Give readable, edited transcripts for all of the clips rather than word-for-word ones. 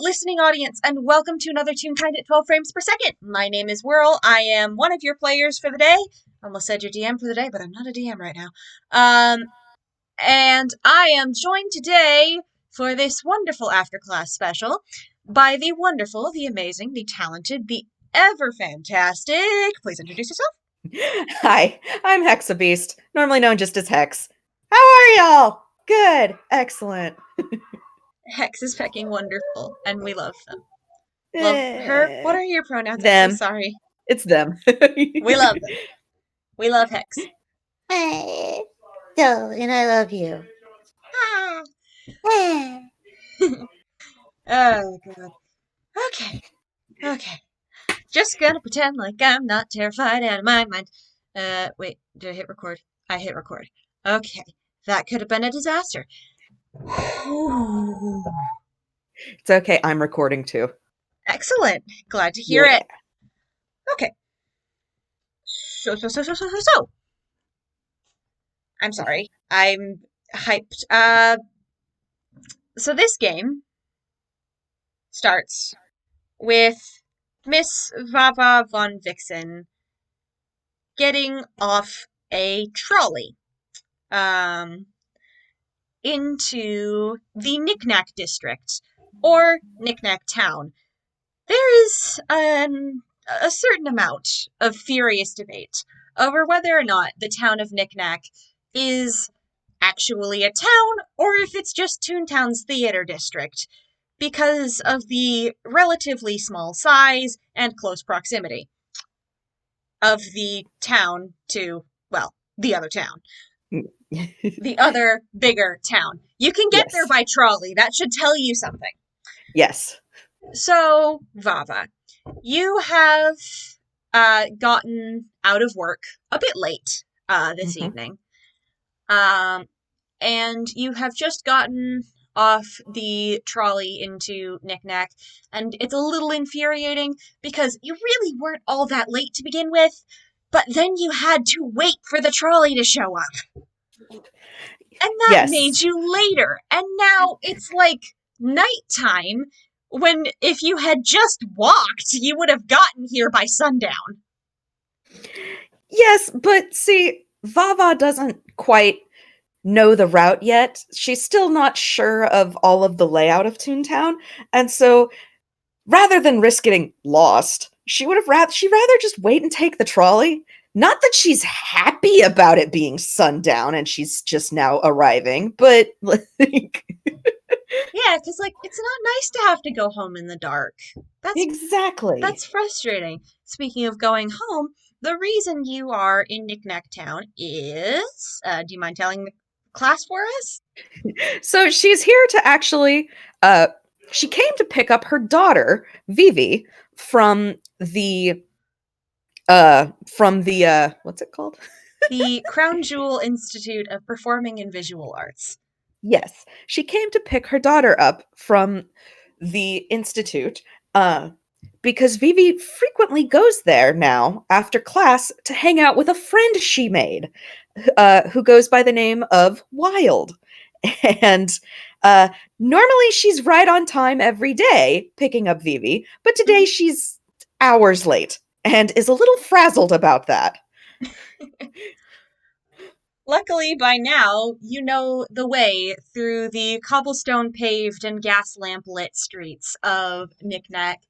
listening audience, and welcome to another Toonkind at 12 frames per second. My name is Whirl. I am one of your players for the day. I almost said your DM for the day, but I'm not a DM right now. And I am joined today for this wonderful after-class special by the wonderful, the amazing, the talented, the ever-fantastic... Please introduce yourself. Hi, I'm Hexabeast, normally known just as Hex. How are y'all? Good, excellent. Hex is fucking wonderful, and we love them. Love her. What are your pronouns? Them. I'm so sorry. It's them. We love them. We love Hex. Hey, so, and I love you. Oh, God. Okay. Just gonna pretend like I'm not terrified out of my mind. Wait, did I hit record? I hit record. Okay, that could have been a disaster. It's okay, I'm recording too. Excellent. Glad to hear it. Okay. So. I'm sorry. I'm hyped. So this game starts with Miss Vava von Vixen getting off a trolley into the Knickknack district, or Knickknack town. There is a certain amount of furious debate over whether or not the town of Knickknack is actually a town, or if it's just Toontown's theater district, because of the relatively small size and close proximity of the town to, well, the other town. The other bigger town. You can get there by trolley. That should tell you something. Yes. So, Vava, you have gotten out of work a bit late this evening. And you have just gotten off the trolley into Knickknack, and it's a little infuriating because you really weren't all that late to begin with, but then you had to wait for the trolley to show up. And that made you later, and now it's like nighttime, when if you had just walked, you would have gotten here by sundown. Yes, but see, Vava doesn't quite know the route yet. She's still not sure of all of the layout of Toontown, and so rather than risk getting lost, she'd rather just wait and take the trolley. Not that she's happy about it being sundown and she's just now arriving, but like... Yeah, because, like, it's not nice to have to go home in the dark. Exactly. That's frustrating. Speaking of going home, the reason you are in Knickknack Town is... do you mind telling the class for us? So she's here to actually... she came to pick up her daughter, Vivi, from the... what's it called? The Crown Jewel Institute of Performing and Visual Arts. Yes, she came to pick her daughter up from the institute, because Vivi frequently goes there now after class to hang out with a friend she made, who goes by the name of Wild. And normally she's right on time every day picking up Vivi, but today she's hours late and is a little frazzled about that. Luckily, by now, you know the way through the cobblestone paved and gas lamp lit streets of Knickknack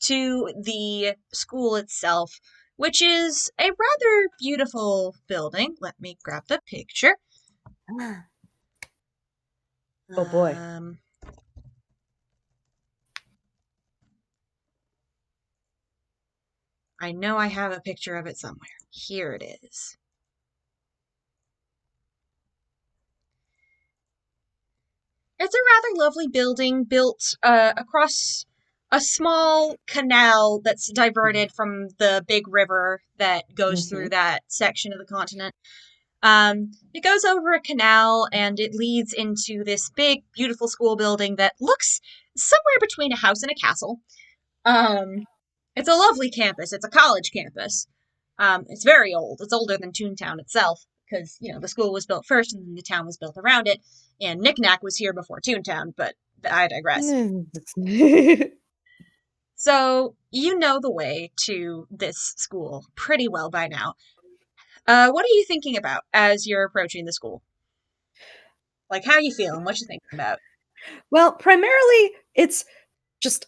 to the school itself, which is a rather beautiful building. Let me grab the picture. Oh boy. I know I have a picture of it somewhere. Here it is. It's a rather lovely building built across a small canal that's diverted from the big river that goes through that section of the continent. It goes over a canal and it leads into this big, beautiful school building that looks somewhere between a house and a castle. It's a lovely campus. It's a college campus. It's very old. It's older than Toontown itself because, you know, the school was built first and then the town was built around it. And Knickknack was here before Toontown, but I digress. So, you know the way to this school pretty well by now. What are you thinking about as you're approaching the school? Like, how you feeling? What you thinking about? Well, primarily it's just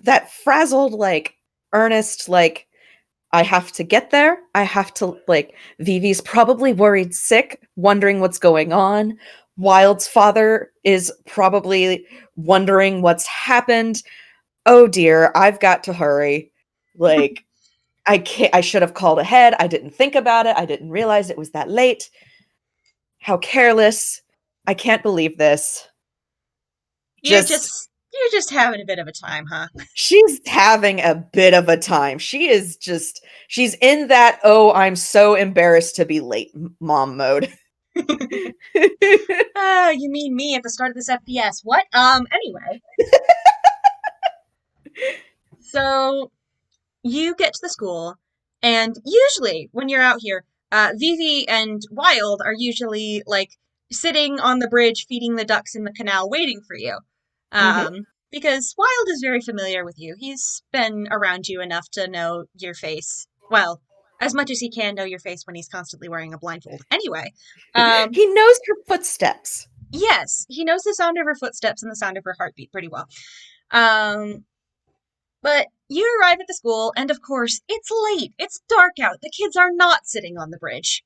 that frazzled, like, earnest, like, I have to get there. I have to, like, Vivi's probably worried sick, wondering what's going on. Wild's father is probably wondering what's happened. Oh dear, I've got to hurry. Like, I should have called ahead. I didn't think about it. I didn't realize it was that late. How careless. I can't believe this. Just You're just having a bit of a time, huh? she's having a bit of a time. She's in that, oh, I'm so embarrassed to be late mom mode. Oh, you mean me at the start of this FPS? What? Anyway. So you get to the school, and usually when you're out here, Vivi and Wild are usually like sitting on the bridge feeding the ducks in the canal waiting for you. Mhm. Because Wild is very familiar with you. He's been around you enough to know your face. Well, as much as he can know your face when he's constantly wearing a blindfold. Anyway, um, He knows her footsteps. yes, he knows the sound of her footsteps and the sound of her heartbeat pretty well. Um, but you arrive at the school, and of course, it's late. It's dark out. The kids are not sitting on the bridge.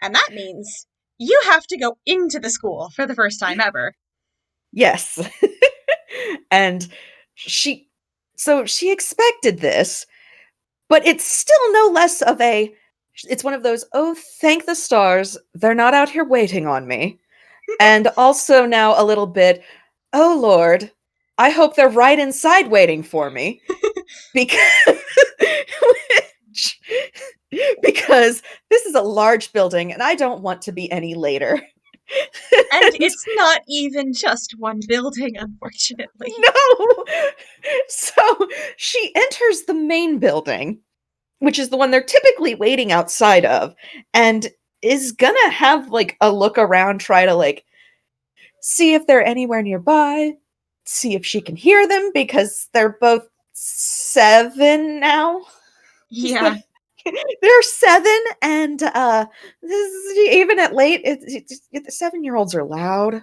And that means you have to go into the school for the first time ever. Yes. And she she expected this, but it's still no less of a it's one of those, oh, thank the stars, they're not out here waiting on me. And also now a little bit, oh Lord, I hope they're right inside waiting for me. Because which, because this is a large building and I don't want to be any later. And And it's not even just one building, unfortunately. no. So she enters the main building, which is the one they're typically waiting outside of, and is gonna have like a look around, try to like see if they're anywhere nearby, see if she can hear them because they're both 7 now. Is Yeah. that they're 7 and this is, even at late the 7-year-olds are loud.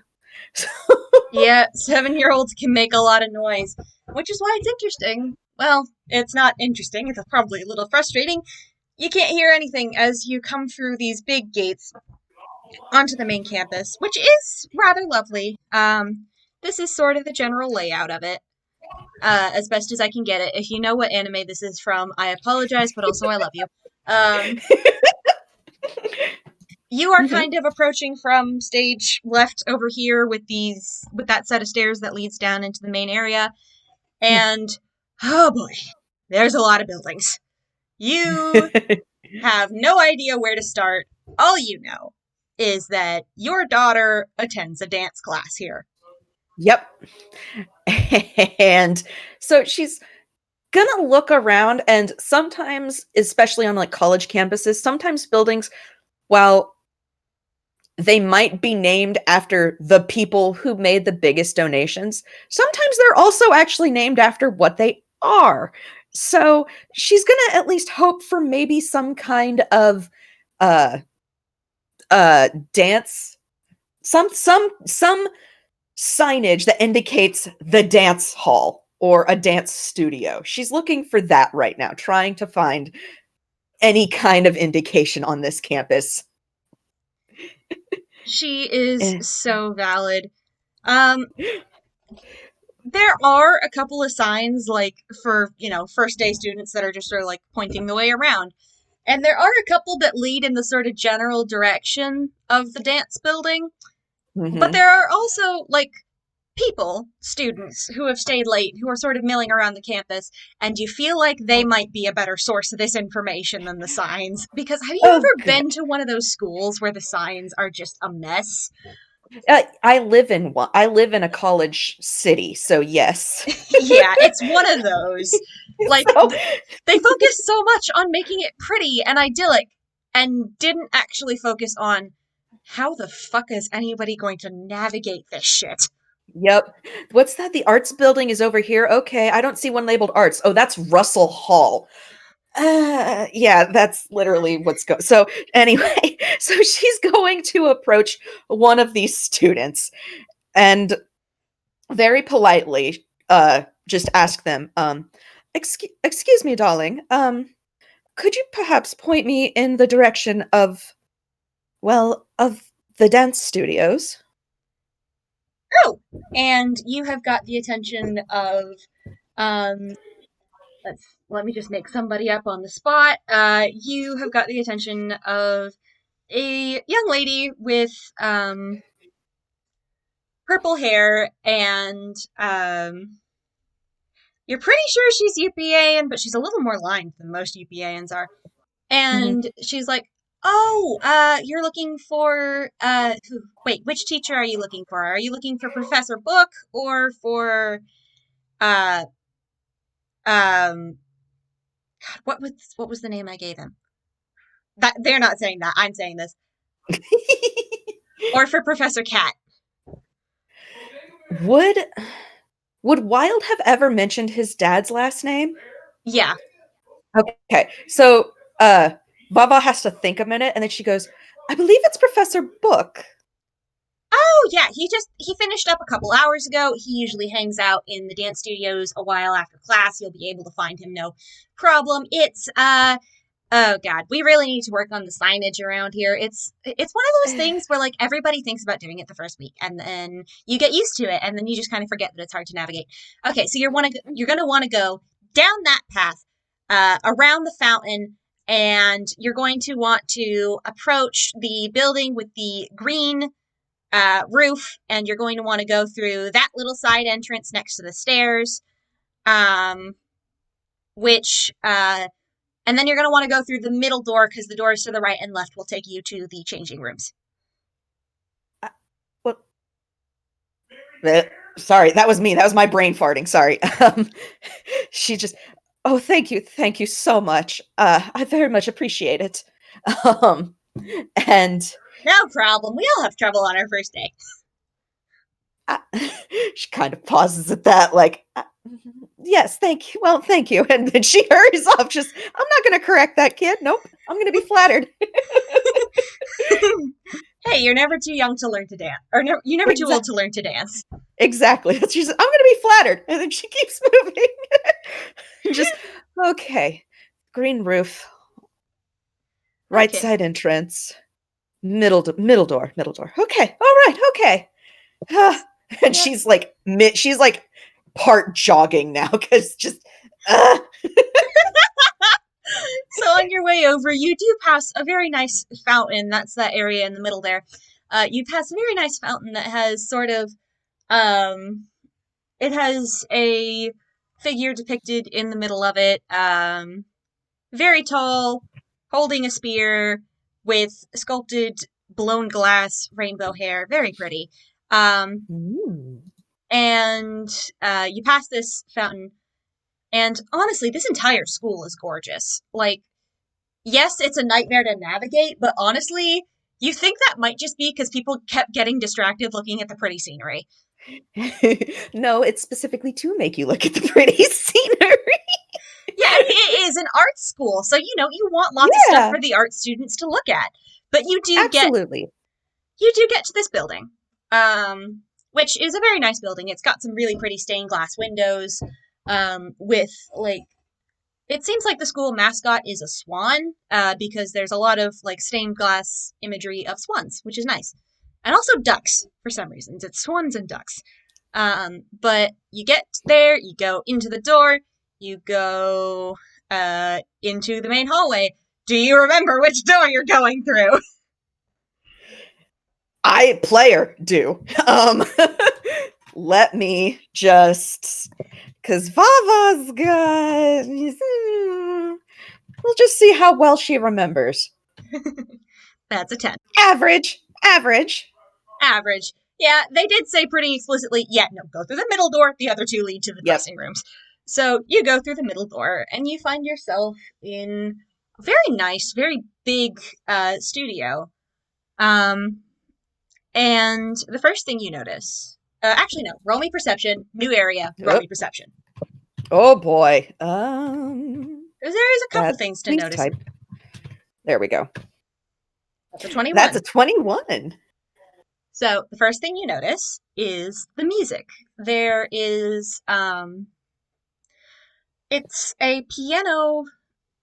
So Yeah, 7-year-olds can make a lot of noise, which is why it's interesting. Well, it's not interesting, it's probably a little frustrating. You can't hear anything as you come through these big gates onto the main campus, which is rather lovely. This is sort of the general layout of it, as best as I can get it. If you know what anime this is from, I apologize, but also I love you. Um, you are Mhm. kind of approaching from stage left over here with that set of stairs that leads down into the main area, and oh boy, there's a lot of buildings. You have no idea where to start. All you know is that your daughter attends a dance class here. Yep. And so she's gonna look around, and sometimes, especially on like college campuses, sometimes buildings, while they might be named after the people who made the biggest donations, sometimes they're also actually named after what they are. So she's gonna at least hope for maybe some kind of uh dance, some signage that indicates the dance hall or a dance studio. She's looking for that right now, trying to find any kind of indication on this campus. She is Eh. so valid. Um, there are a couple of signs, like for, first day students that are just sort of like pointing the way around. And there are a couple that lead in the sort of general direction of the dance building. But Mhm. there are also, like, people, students, who have stayed late, who are sort of milling around the campus, and you feel like they might be a better source of this information than the signs. Because have you Oh ever god. been to one of those schools where the signs are just a mess? I live in one. I live in a college city, so yes. Yeah, it's one of those. Like, So they focus so much on making it pretty and idyllic, and didn't actually focus on how the fuck is anybody going to navigate this shit? Yep. What's that? The arts building is over here. Okay, I don't see one labeled arts. Oh, that's Russell Hall. Yeah, that's literally what's go. So anyway, so she's going to approach one of these students and very politely just ask them, excuse me, darling, could you perhaps point me in the direction of, well, of the dance studios? Oh, and you have got the attention of um let me just make somebody up on the spot. You have got the attention of a young lady with purple hair and you're pretty sure she's UPAN, but she's a little more lined than most UPANs are. Mhm. And she's like, "Oh, you're looking for wait, which teacher are you looking for? Are you looking for Professor Book or for uh um what was the name I gave him? That they're not saying that. I'm saying this. Or for Professor Cat. would would Wilde have ever mentioned his dad's last name? Yeah. Okay, so Vava has to think a minute, and then she goes, "I believe it's Professor Book." Oh yeah, he finished up a couple hours ago. He usually hangs out in the dance studios a while after class. You'll be able to find him no problem. It's oh god, we really need to work on the signage around here. It's one of those things where like everybody thinks about doing it the first week and then you get used to it and then you just kind of forget that it's hard to navigate. Okay, so you're going to want to go down that path around the fountain and you're going to want to approach the building with the green roof, and you're going to want to go through that little side entrance next to the stairs, um, which, and then you're going to want to go through the middle door because the doors to the right and left will take you to the changing rooms. Well, sorry, that was me. That was my brain farting. Sorry. She just, oh, thank you so much. I very much appreciate it. Um, and No problem. We all have trouble on our first day. I, she kind of pauses at that, like, yes, thank you. Well, thank you. And then she hurries off. Just, I'm not going to correct that kid. Nope. I'm going to be flattered. Hey, you're never too young to learn to dance, or you're never too old to learn to dance. Exactly. She says, I'm going to be flattered. And then she keeps moving. Just, okay. Green roof, right Okay. side entrance, middle door, middle door. Okay. All right. Okay. And Yeah. she's like part jogging now because just, uh, So on your way over, you do pass a very nice fountain. That's that area in the middle there. You pass a very nice fountain that has sort of um, it has a figure depicted in the middle of it. Very tall, holding a spear with sculpted blown glass rainbow hair. Very pretty. Um, ooh. and you pass this fountain, and honestly, this entire school is gorgeous. Like, yes, it's a nightmare to navigate, but honestly, you think that might just be because people kept getting distracted looking at the pretty scenery. No, it's specifically to make you look at the pretty scenery. Yeah, I mean, it is an art school, so you want lots of stuff Yeah, for the art students to look at. But absolutely. you do get to this building, which is a very nice building. It's got some really pretty stained glass windows, with like it seems like the school mascot is a swan, because there's a lot of like stained glass imagery of swans, which is nice, and also ducks for some reasons. It's swans and ducks. But you get there, you go into the door, you go into the main hallway. Do you remember which door you're going through? I player do. Let me just because Vava's got. We'll just see how well she remembers. That's a 10. Average, average. Average. Yeah, they did say pretty explicitly, yeah, no, go through the middle door. The other two lead to the Yep. dressing rooms. So you go through the middle door and you find yourself in a very nice, very big studio. And the first thing you notice, Actually, no. Roll me perception. New area. Roll me perception. Oh boy. There is a couple things to Please notice. type. There we go. That's a 21. That's a 21. So the first thing you notice is the music. There is, it's a piano.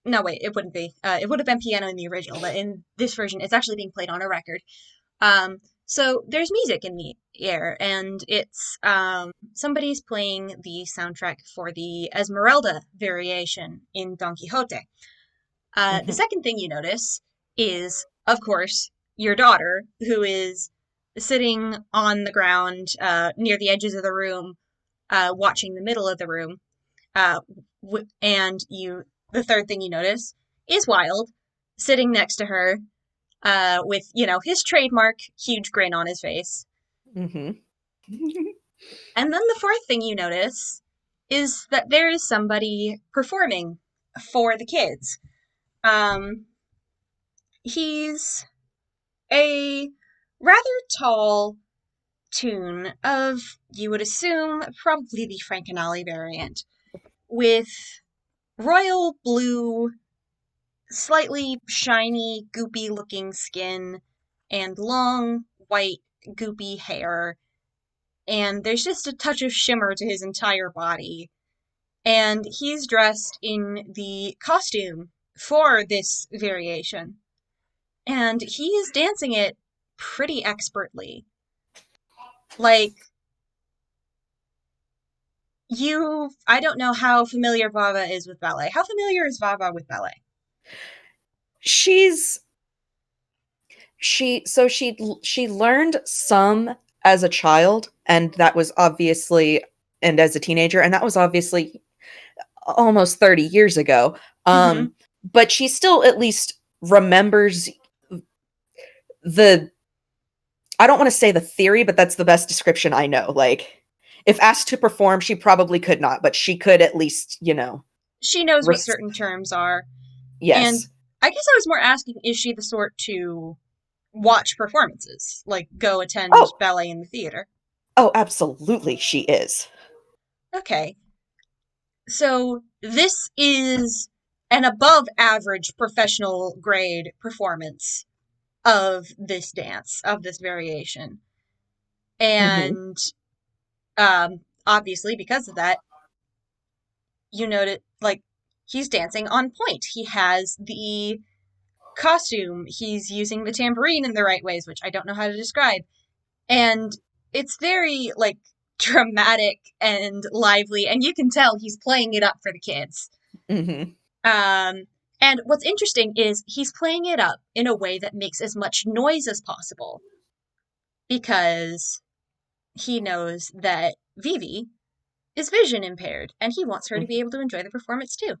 No, wait, it wouldn't be. It would have been piano in the original, but in this version, it's actually being played on a record. So there's music in the air, and it's somebody's playing the soundtrack for the Esmeralda variation in Don Quixote. The second thing you notice is, of course, your daughter, who is sitting on the ground near the edges of the room, watching the middle of the room. And the third thing you notice is Wild, sitting next to her, with, his trademark huge grin on his face. Mm-hmm. And then the fourth thing you notice is that there is somebody performing for the kids. He's a rather tall toon of, you would assume, probably the Frankenali variant, with royal blue, slightly shiny, goopy-looking skin, and long, white, goopy hair, and there's just a touch of shimmer to his entire body. And he's dressed in the costume for this variation. And he is dancing it pretty expertly. Like, I don't know how familiar Vava is with ballet. How familiar is Vava with ballet? She learned some as a child, and that was obviously, and as a teenager, and that was obviously almost 30 years ago. But she still at least remembers I don't want to say the theory, but that's the best description I know. Like, if asked to perform, she probably could not, but she could at least, She knows what certain terms are. Yes. And I guess I was more asking, is she the sort to watch performances? Like, go attend ballet in the theater? Oh, absolutely, she is. Okay. So, this is an above average professional grade performance of this dance, of this variation. And obviously, because of that, you notice, like, he's dancing on point. He has the costume. He's using the tambourine in the right ways, which I don't know how to describe. And it's very, like, dramatic and lively, and you can tell he's playing it up for the kids. And what's interesting is he's playing it up in a way that makes as much noise as possible, because he knows that Vivi is vision impaired, and he wants her to be able to enjoy the performance too.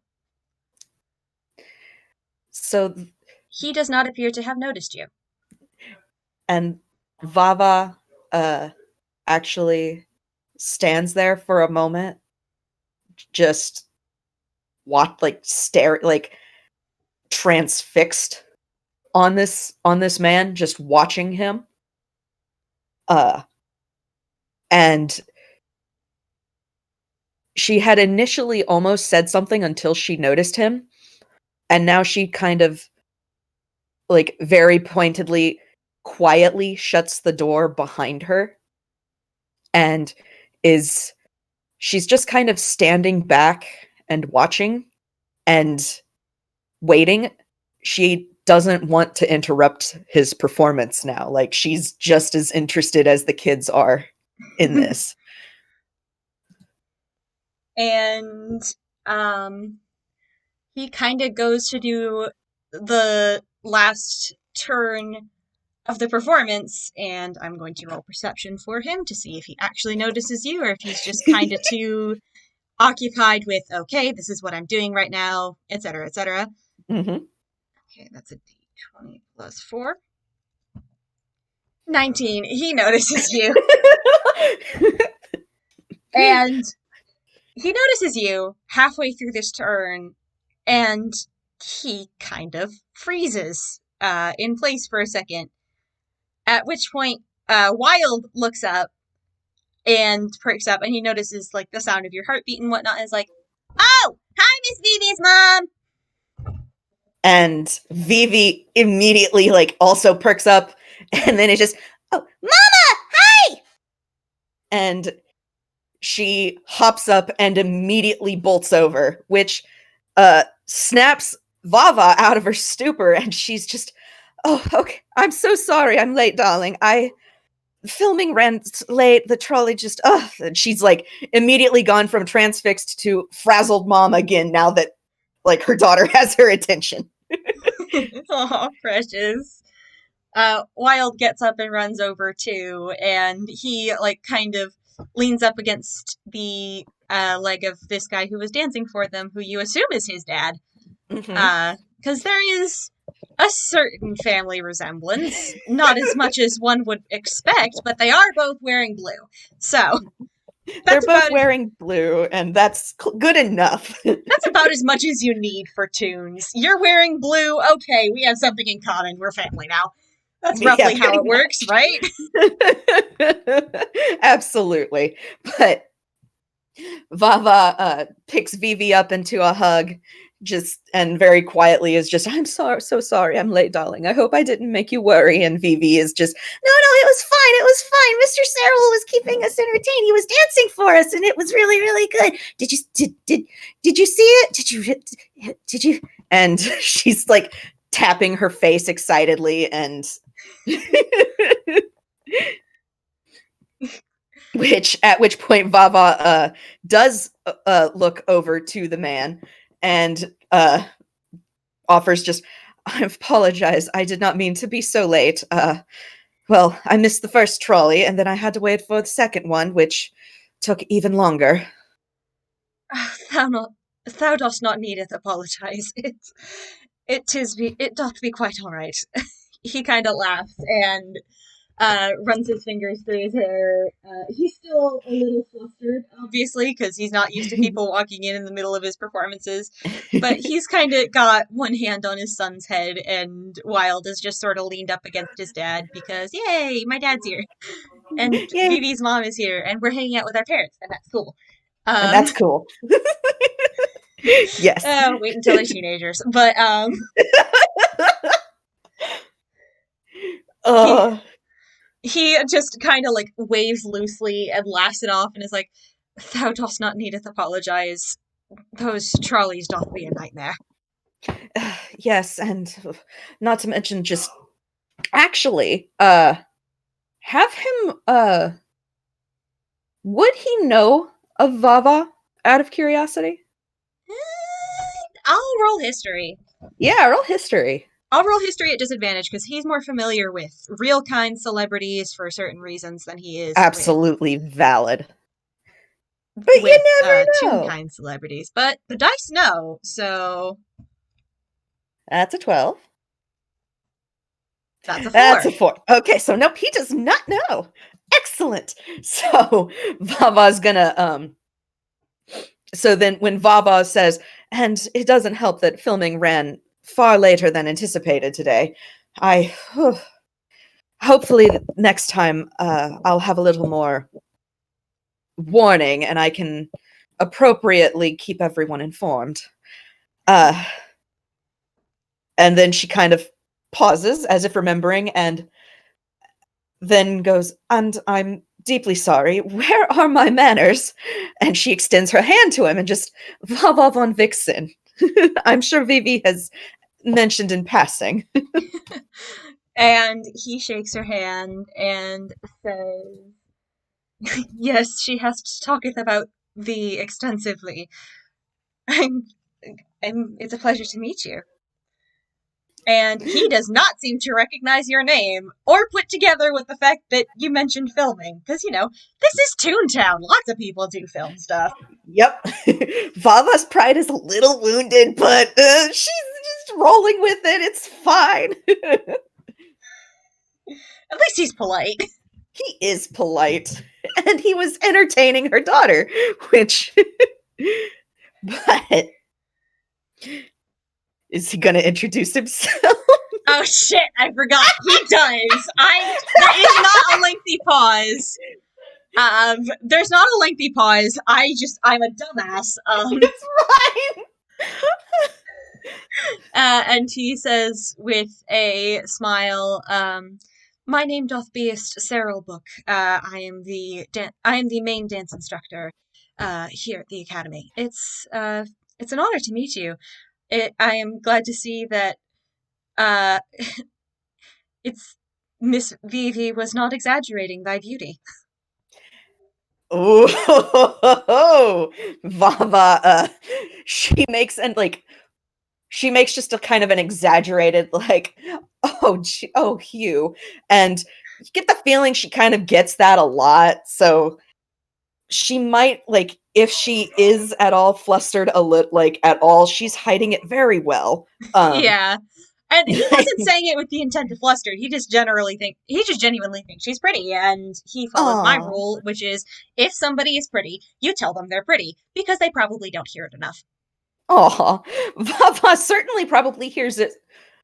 So he does not appear to have noticed you. And Vava actually stands there for a moment, just transfixed on this man, just watching him. And she had initially almost said something until she noticed him, and now she kind of, like, very pointedly, quietly shuts the door behind her, and she's just kind of standing back and watching and waiting. She doesn't want to interrupt his performance now. Like, she's just as interested as the kids are in this. And he kind of goes to do the last turn of the performance, and I'm going to roll perception for him to see if he actually notices you, or if he's just kind of too occupied with, okay, this is what I'm doing right now, etc., etc. Okay, that's a d20 plus 4. 19. He notices you. And he notices you halfway through this turn, and he kind of freezes in place for a second. At which point, Wild looks up, and perks up, and he notices like the sound of your heartbeat and whatnot, and is like, "Oh, hi, Miss Vivi's mom." And Vivi immediately like also perks up, and then it's just, oh, Mama, hi! And she hops up and immediately bolts over, which snaps Vava out of her stupor, and she's just, oh, okay, I'm so sorry, I'm late, darling. Filming ran late, the trolley just, and she's like immediately gone from transfixed to frazzled mom again now that like her daughter has her attention. Aw, precious. Wild gets up and runs over too, and he like kind of leans up against the leg of this guy who was dancing for them, who you assume is his dad. Because there is a certain family resemblance, not as much as one would expect, but they are both wearing blue. So they're both wearing blue, and that's good enough. That's about as much as you need for Toons. You're wearing blue, okay, we have something in common, we're family now. That's roughly how it works, right? Absolutely. But Vava picks Vivi up into a hug, and very quietly is just, I'm so sorry, I'm late, darling. I hope I didn't make you worry. And Vivi is just, no, it was fine. Mr. Cyril was keeping us entertained. He was dancing for us, and it was really, really good. Did you see it? Did you? And she's like tapping her face excitedly, and at which point Vava does look over to the man and offers just, I apologize, I did not mean to be so late. Well, I missed the first trolley, and then I had to wait for the second one, which took even longer. Thou dost not needeth apologize. It doth be quite all right. He kind of laughs and runs his fingers through his hair. He's still a little flustered, obviously, because he's not used to people walking in the middle of his performances. But he's kind of got one hand on his son's head, and Wild is just sort of leaned up against his dad because, yay, my dad's here. And Vivi's mom is here, and we're hanging out with our parents, and that's cool. And that's cool. Yes. Wait until they're teenagers. But, He just kind of like waves loosely and laughs it off and is like, thou dost not needeth apologize. Those trolleys doth be a nightmare. Yes, and not to mention just actually, have him, would he know of Vava out of curiosity? I'll roll history. Yeah, roll history. I'll roll history at disadvantage because he's more familiar with real kind celebrities for certain reasons than he is absolutely valid. But with, you never know. Toonkind celebrities. But the dice know, so that's a 12. That's a 4. That's a 4. Okay, so nope, he does not know. Excellent. So Vava's gonna so then when Vava says, and it doesn't help that filming ran far later than anticipated today, hopefully next time I'll have a little more warning and I can appropriately keep everyone informed. And then she kind of pauses as if remembering and then goes, and I'm deeply sorry, where are my manners? And she extends her hand to him and just, Vava von Vixen. I'm sure Vivi has mentioned in passing. And he shakes her hand and says, yes, she has talketh about thee extensively. It's a pleasure to meet you. And he does not seem to recognize your name or put together with the fact that you mentioned filming. Because, this is Toontown. Lots of people do film stuff. Yep. Vava's pride is a little wounded, but she's just rolling with it. It's fine. At least he's polite. He is polite. And he was entertaining her daughter, which... But... Is he gonna introduce himself? Oh shit, I forgot. He does. There is not a lengthy pause. There's not a lengthy pause. I'm a dumbass. It's fine. And he says with a smile, "My name doth beest Cyril Book. I am the main dance instructor, here at the academy. It's an honor to meet you. I am glad to see that, uh, it's Miss Vivi was not exaggerating thy beauty." Oh, Vava, she makes she makes just a kind of an exaggerated oh Hugh, and you get the feeling she kind of gets that a lot, so she might if she is at all flustered a lit at all, she's hiding it very well. Yeah. And he wasn't saying it with the intent to fluster. He just genuinely thinks she's pretty, and he follows my Oh, rule, which is if somebody is pretty, you tell them they're pretty, because they probably don't hear it enough. aw. Vava certainly probably hears it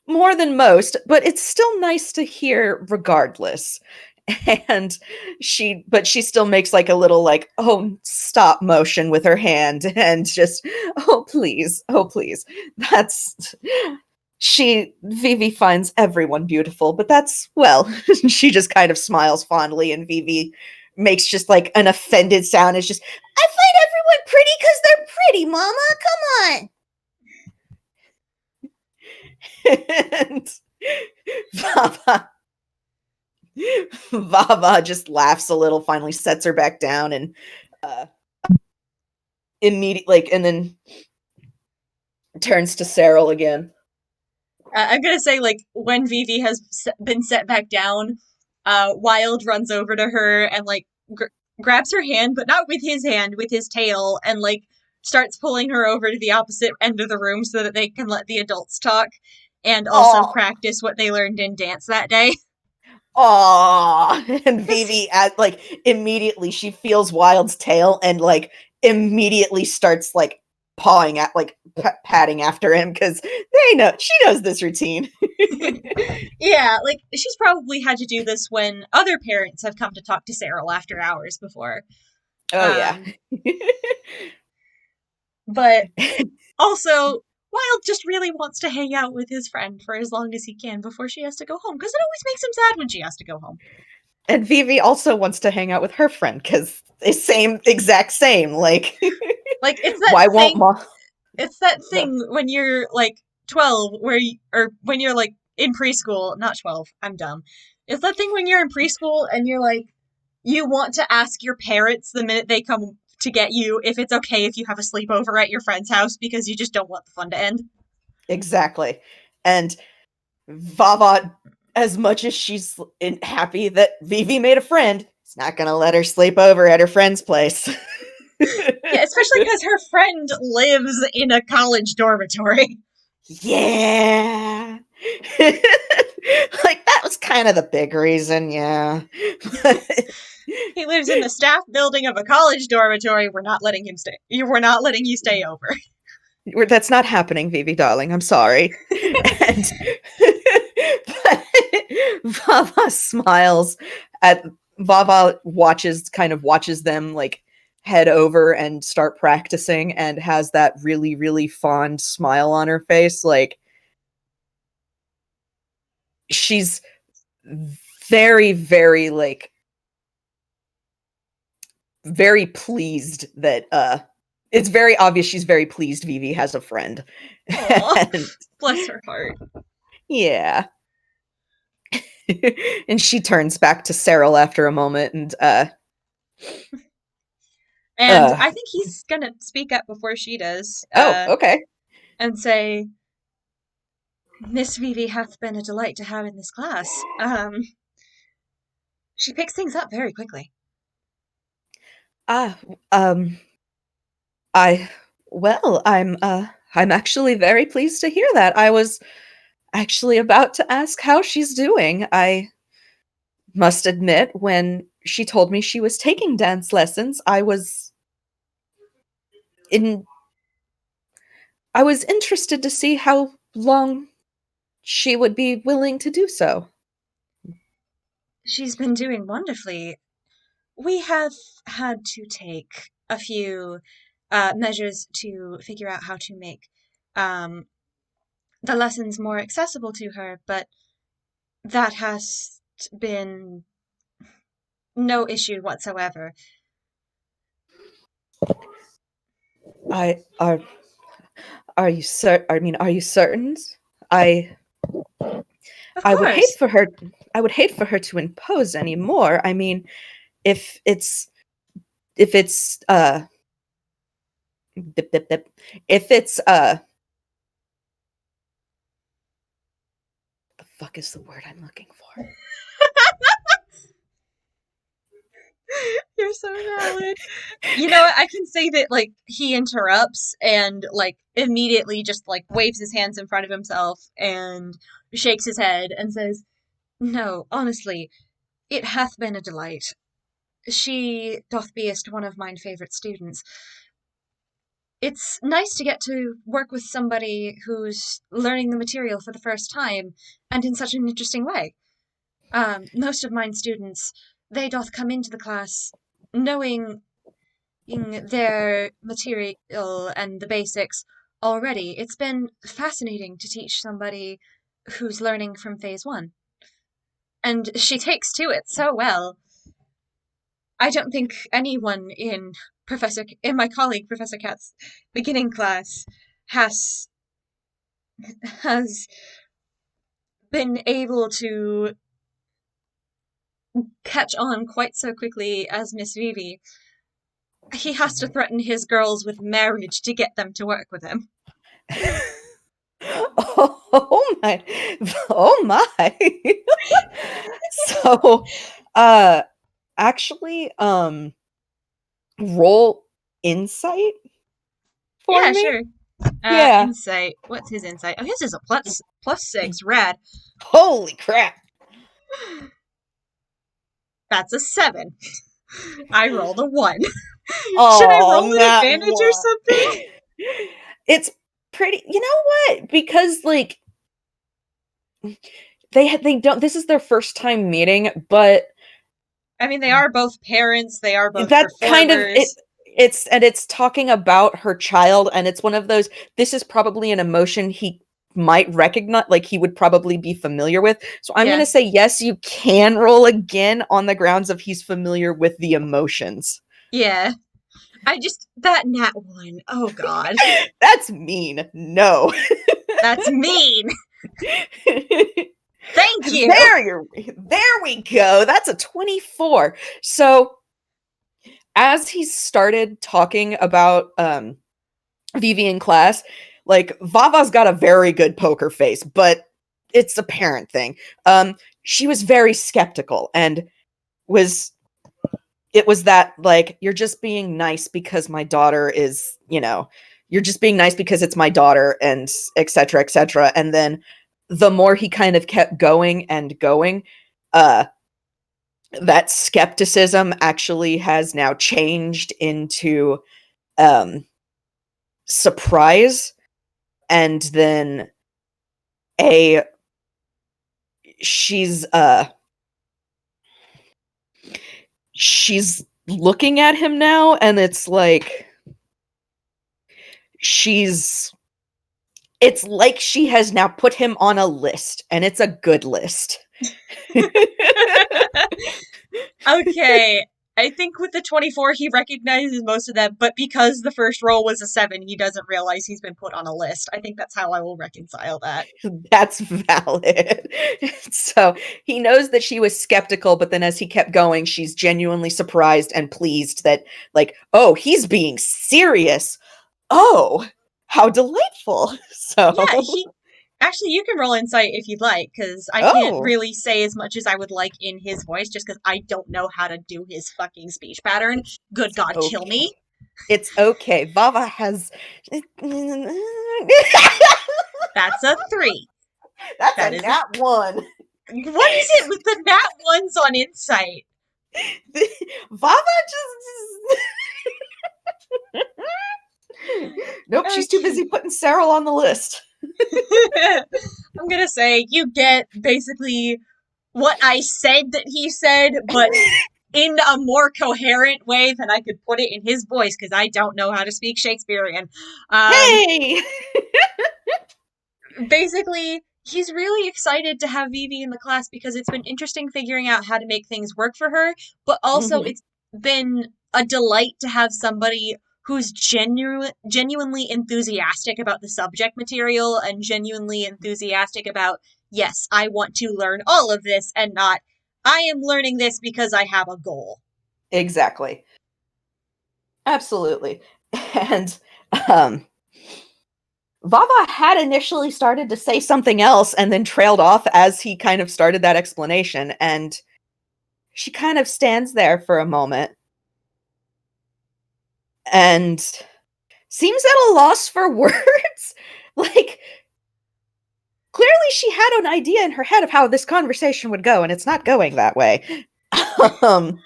more than most, but it's still nice to hear regardless. And she still makes like a little oh stop motion with her hand and just oh please. That's Vivi finds everyone beautiful, but that's well, she just kind of smiles fondly, and Vivi makes just like an offended sound. It's just I find everyone pretty because they're pretty, Mama. Come on. and Vava Vava just laughs a little, finally sets her back down, and uh immediately and then turns to Cyril again. I'm gonna say, like, when Vivi has been set back down, Wild runs over to her and, like, grabs her hand, but not with his hand, with his tail, and, like, starts pulling her over to the opposite end of the room so that they can let the adults talk and also Oh, practice what they learned in dance that day. aw. And Vivi immediately she feels Wild's tail and immediately starts pawing at patting after him because she knows this routine. Yeah, like, she's probably had to do this when other parents have come to talk to Cyril after hours before. Oh yeah. But also, Wild just really wants to hang out with his friend for as long as he can before she has to go home, because it always makes him sad when she has to go home. And Vivi also wants to hang out with her friend because the exact same. Like, it's that Why won't thing. mom? It's that thing when you're like 12, or when you're like in preschool. Not 12. I'm dumb. It's that thing when you're in preschool and you're like, you want to ask your parents the minute they come to get you if it's okay if you have a sleepover at your friend's house because you just don't want the fun to end. Exactly. And Vava, as much as she's happy that Vivi made a friend, is not going to let her sleep over at her friend's place. Yeah, especially because her friend lives in a college dormitory. Yeah. That was kind of the big reason, yeah. He lives in the staff building of a college dormitory. We're not letting him stay. We're not letting you stay over. That's not happening, Vivi, darling. I'm sorry. And Vava smiles at Vava kind of watches them head over and start practicing and has that really, really fond smile on her face. She's very, very very pleased that it's very obvious she's very pleased Vivi has a friend. Aww, bless her heart. Yeah. And she turns back to Cyril after a moment and I think he's gonna speak up before she does. Oh, okay. And say, Miss Vivi hath been a delight to have in this class. She picks things up very quickly. Ah, um, I, well, I'm actually very pleased to hear that. I was actually about to ask how she's doing. I must admit, when she told me she was taking dance lessons, in, I was interested to see how long she would be willing to do so. She's been doing wonderfully. we have had to take a few measures to figure out how to make um, the lessons more accessible to her, but that has been no issue whatsoever. I are you are you certain? I Of I would hate course. for her I would hate for her to impose any more. I mean, if it's if it's dip, dip, dip. If it's the fuck is the word I'm looking for? You're so valid. You know, I can say that, like, he interrupts and, like, immediately just, like, waves his hands in front of himself and shakes his head and says, "No, honestly, it hath been a delight. She doth beest one of mine favourite students. It's nice to get to work with somebody who's learning the material for the first time and in such an interesting way. Most of mine students, they doth come into the class knowing their material and the basics already. It's been fascinating to teach somebody who's learning from phase one. And she takes to it so well. I don't think anyone in my colleague Professor Katz's beginning class has has been able to catch on quite so quickly as Miss Vivi. He has to threaten his girls with marriage to get them to work with him. Oh my. Oh my. So, uh actually roll insight for Yeah, me. sure. Yeah. Insight. What's his insight? Oh, his is a plus 6. Rad. Holy crap. That's a 7. I rolled a 1. Should I Oh, roll an not advantage or one. something? It's pretty, you know what? Because like they don't, this is their first time meeting, but I mean, they are both parents. They are both that kind of performers. it's talking about her child, and it's one of those, this is probably an emotion he might recognize, like he would probably be familiar with. So I'm going Yeah, to say yes, you can roll again on the grounds of he's familiar with the emotions. yeah. That nat 1. Oh, God. That's mean. No. That's mean. Thank you. There we go. That's a 24. So as he started talking about Vivi in class, like Vava's got a very good poker face, but it's a parent thing. She was very skeptical and was it was that like, you're just being nice because my daughter is, you're just being nice because it's my daughter, and etc etc. And then the more he kind of kept going and going, uh that skepticism actually has now changed into um surprise, and then a she's she's looking at him now, and it's like she's it's like she has now put him on a list, and it's a good list. Okay. I think with the 24, he recognizes most of them, but because the first roll was a 7, he doesn't realize he's been put on a list. I think that's how I will reconcile that. That's valid. So he knows that she was skeptical, but then as he kept going, she's genuinely surprised and pleased that, like, oh, he's being serious. Oh, how delightful. Yeah, So, he actually, you can roll insight if you'd like, because I can't oh, really say as much as I would like in his voice, just because I don't know how to do his fucking speech pattern. Good God, kill okay. me. It's okay. Vava has. That's a 3. That's That a is a. nat one. What is it with the nat ones on insight? Vava just. Nope, she's too Okay. busy putting Cyril on the list. I'm gonna say you get basically what I said that he said, but in a more coherent way than I could put it in his voice, because I don't know how to speak Shakespearean. Hey! Basically, he's really excited to have Vivi in the class because it's been interesting figuring out how to make things work for her, but also Mhm. it's been a delight to have somebody who's genuinely enthusiastic about the subject material and genuinely enthusiastic about, yes, I want to learn all of this, and not, I am learning this because I have a goal. Exactly. Absolutely. And um Vava had initially started to say something else and then trailed off as he kind of started that explanation, and she kind of stands there for a moment and seems at a loss for words. Like, clearly she had an idea in her head of how this conversation would go, and it's not going that way. um,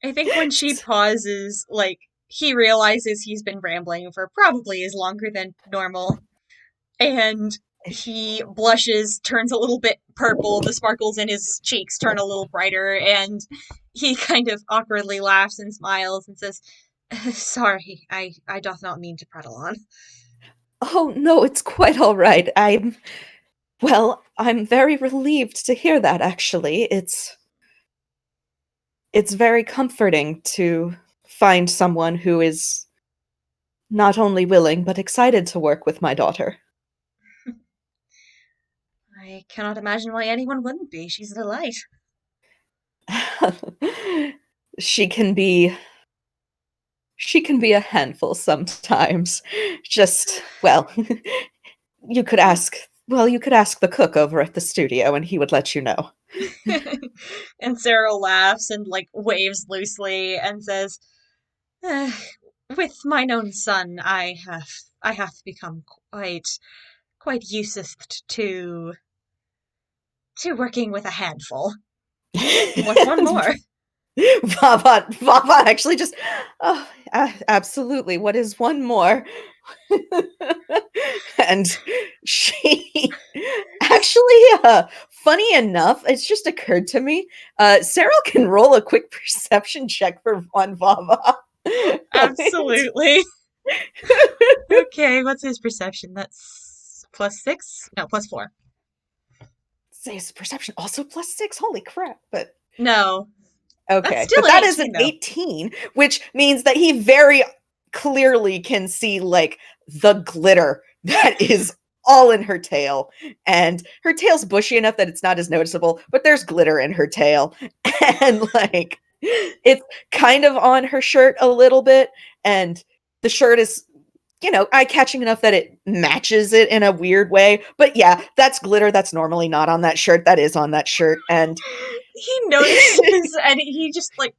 I think when she pauses, like, he realizes he's been rambling for probably is longer than normal, and he blushes, turns a little bit purple, the sparkles in his cheeks turn a little brighter, and he kind of awkwardly laughs and smiles and says, Sorry, I doth not mean to prattle on. oh no, it's quite all right. I'm very relieved to hear that, actually. It's very comforting to find someone who is not only willing but excited to work with my daughter. I cannot imagine why anyone wouldn't be. She's a delight. she can be she can be a handful sometimes. Just, well, you could ask the cook over at the studio and he would let you know. And Cyril laughs and, like, waves loosely and says, "Eh, with mine own son, I have become quite used to working with a handful. What's one more?" Vava actually just, oh, absolutely. What is one more? And she actually, funny enough, it's just occurred to me. Cyril can roll a quick perception check for on Vava. Absolutely. Okay, what's his perception? That's +6? No, +4. Say his perception also +6. Holy crap! But No, that's okay, still but an that is an 18, though. 18, which means that he very clearly can see like the glitter that is all in her tail. And her tail's bushy enough that it's not as noticeable, but there's glitter in her tail. And like it's kind of on her shirt a little bit. And the shirt is, eye-catching enough that it matches it in a weird way. But yeah, that's glitter that's normally not on that shirt. That is on that shirt. And He notices and he just, like,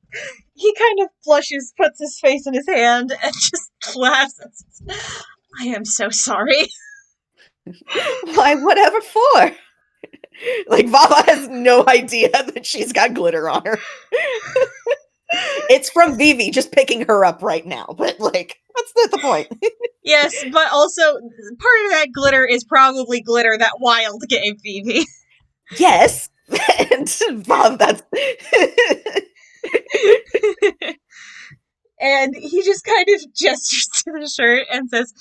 he kind of blushes, puts his face in his hand, and just laughs and says, I am so sorry. why, whatever for? Like, Vava has no idea that she's got glitter on her. It's from Vivi just picking her up right now, but like, that's not the point. Yes, but also, part of that glitter is probably glitter that Wild gave Vivi. Yes, and Bob, that's And he just kind of gestures to the shirt and says,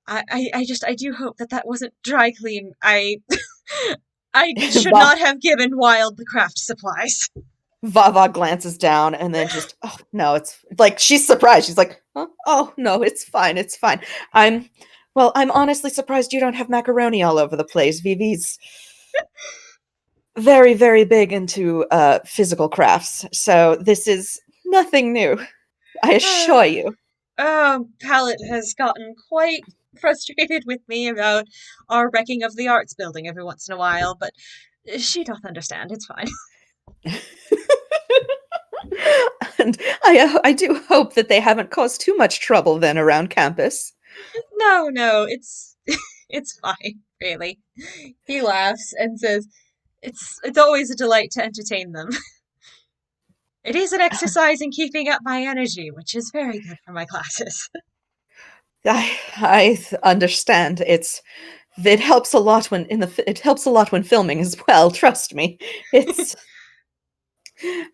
I do hope that wasn't dry clean. I should Va- not have given Wild the craft supplies. Vava glances down and then just, oh no, it's like she's surprised. She's like, huh? Oh no, it's fine, it's fine. I'm honestly surprised you don't have macaroni all over the place. Vivi's very, very big into physical crafts, so this is nothing new. I assure you. Pallet has gotten quite frustrated with me about our wrecking of the arts building every once in a while, but she doth understand. It's fine. And I do hope that they haven't caused too much trouble then around campus. No, it's it's fine, really. He laughs and says, It's always a delight to entertain them. It is an exercise in keeping up my energy, which is very good for my classes. I understand. It helps a lot when it helps a lot when filming as well. Trust me. It's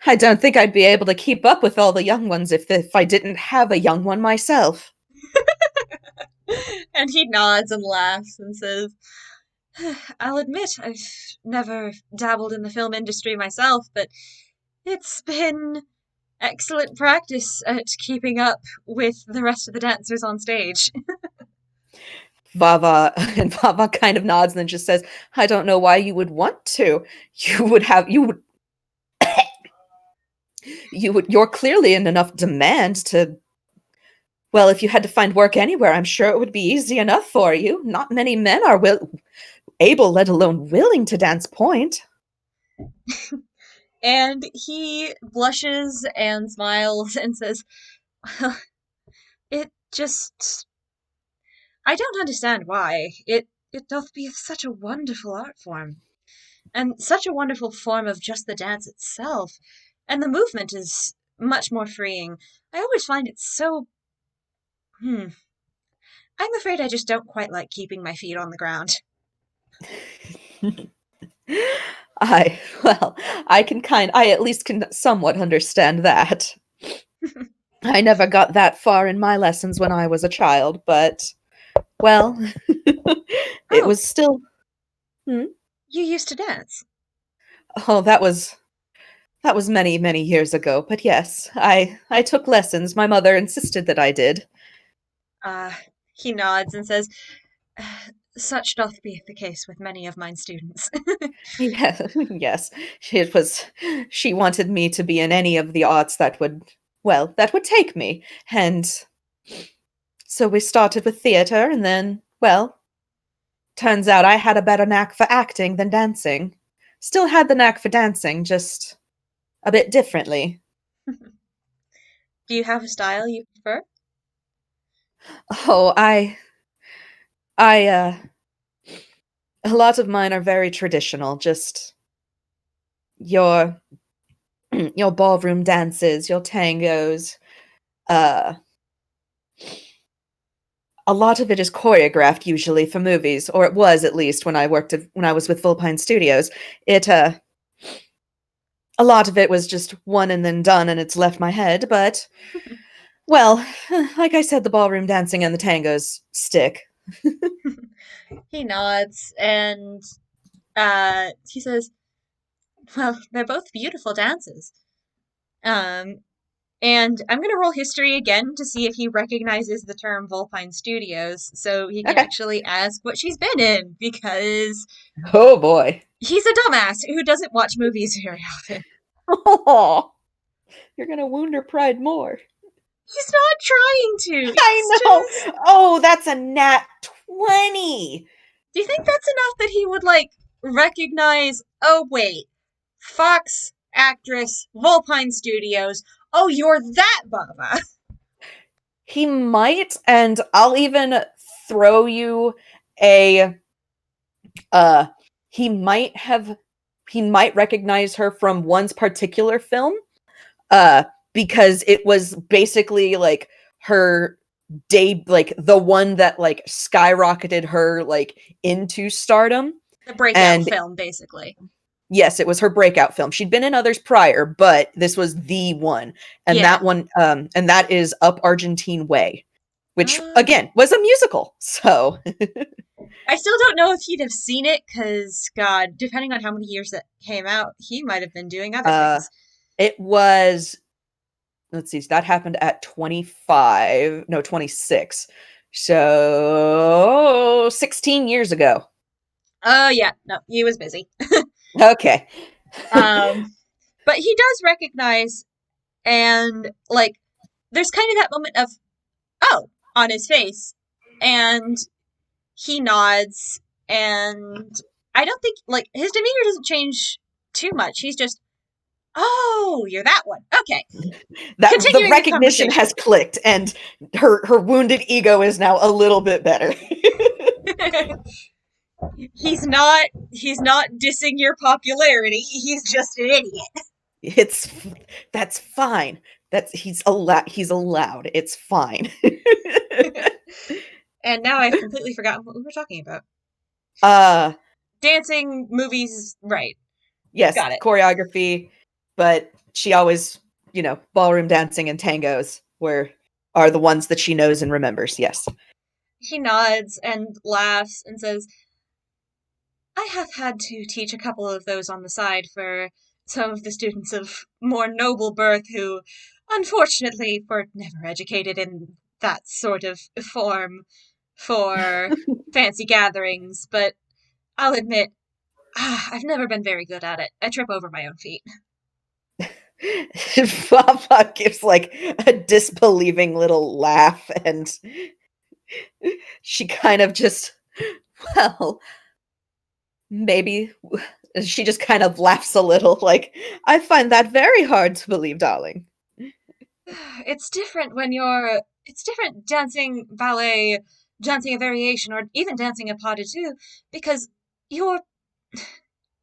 I don't think I'd be able to keep up with all the young ones if I didn't have a young one myself. And he nods and laughs and says, I'll admit I've never dabbled in the film industry myself, but it's been excellent practice at keeping up with the rest of the dancers on stage. Vava kind of nods and then just says, I don't know why you would want to. You're clearly in enough demand to, well, if you had to find work anywhere, I'm sure it would be easy enough for you. Not many men are able, let alone willing to dance point. And he blushes and smiles and says, well, it just I don't understand why. It doth be such a wonderful art form, and such a wonderful form of just the dance itself, and the movement is much more freeing. I always find it so hmm. I'm afraid I just don't quite like keeping my feet on the ground. I at least can somewhat understand that. I never got that far in my lessons when I was a child, but, well, it Oh, was still. Hmm? you used to dance. Oh, that was many, many years ago, but yes, I took lessons. My mother insisted that I did. Uh, he nods and says, such doth be the case with many of mine students. Yeah, yes. She wanted me to be in any of the arts that would take me. And so we started with theater, and then, well, turns out I had a better knack for acting than dancing. Still had the knack for dancing, just a bit differently. Do you have a style you prefer? Oh, I a lot of mine are very traditional, just your your ballroom dances, your tangos. Uh, a lot of it is choreographed usually for movies, or it was at least when I was with Vulpine Studios. It a lot of it was just one and then done and it's left my head, but well, like I said, the ballroom dancing and the tangos stick. He nods and he says, well, they're both beautiful dances. Um, and I'm going to roll history again to see if he recognizes the term Vulpine Studios so he can Okay. actually ask what she's been in because Oh boy. he's a dumbass who doesn't watch movies very often. Oh, you're gonna wound her pride more. He's not trying to. He's I know. just. Oh, that's a nat 20. Do you think that's enough that he would, like, recognize, oh, wait, Fox actress, Vulpine Studios. Oh, you're that Vava. He might, and I'll even throw you a uh he might have he might recognize her from one's particular film. Uh because it was basically like her like the one that like skyrocketed her like into stardom. The breakout And film, basically. yes, it was her breakout film. She'd been in others prior, but this was the one. And Yeah. and that is Up Argentine Way, which Uh, again was a musical. So, I still don't know if he'd have seen it, because, God, depending on how many years that came out, he might have been doing other uh things. it was, let's see, that happened at 25, no, 26. So, 16 years ago. Oh, yeah, no, he was busy. Okay. Um, but he does recognize, and, like, there's kind of that moment of, oh, on his face. And he nods, and I don't think, like, his demeanor doesn't change too much. He's just, oh, you're that one. Okay. That the Continuing the recognition conversation. has clicked and her wounded ego is now a little bit better. he's not dissing your popularity. He's just an idiot. It's that's fine. He's allowed. It's fine. And now I've completely forgotten what we were talking about. uh Dancing, movies, right. yes, Got it. choreography. but she always, ballroom dancing and tangos are the ones that she knows and remembers. Yes. He nods and laughs and says, I have had to teach a couple of those on the side for some of the students of more noble birth who, unfortunately, were never educated in that sort of form for fancy gatherings, but I'll admit, I've never been very good at it. I trip over my own feet. Vava gives like a disbelieving little laugh, and she kind of just, well, maybe she just kind of laughs a little, like, I find that very hard to believe, darling. It's different it's different dancing ballet, dancing a variation, or even dancing a pas de deux, because you're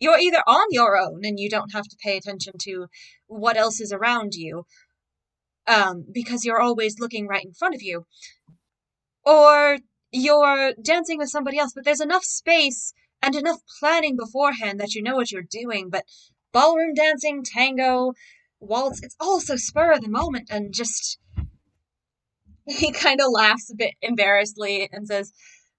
you're either on your own and you don't have to pay attention to what else is around you, because you're always looking right in front of you, or you're dancing with somebody else, but there's enough space and enough planning beforehand that you know what you're doing. But ballroom dancing, tango, waltz, it's all so spur of the moment and just. He kind of laughs a bit embarrassedly and says,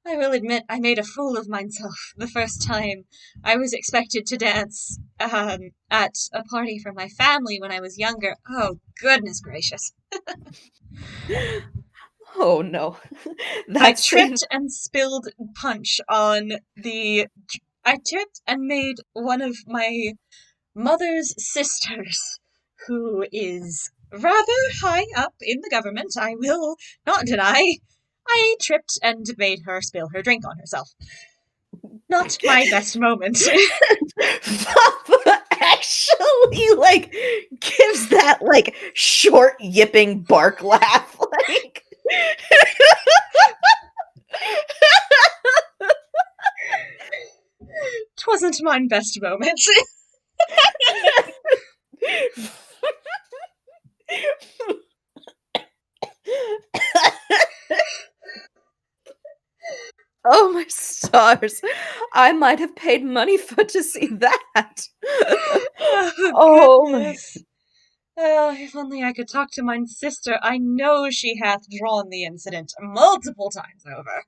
I will admit I made a fool of myself the first time I was expected to dance at a party for my family when I was younger. Oh, goodness gracious. Oh no. I That seems tripped and spilled punch on the. I tripped and made one of my mother's sisters, who is rather high up in the government, I will not deny. I tripped and made her spill her drink on herself. Not my best moment. Vava actually like gives that like short yipping bark laugh, like Twasn't mine best moment. Oh my stars. I might have paid money for to see that. Oh my. Goodness. Oh, if only I could talk to mine sister. I know she hath drawn the incident multiple times over.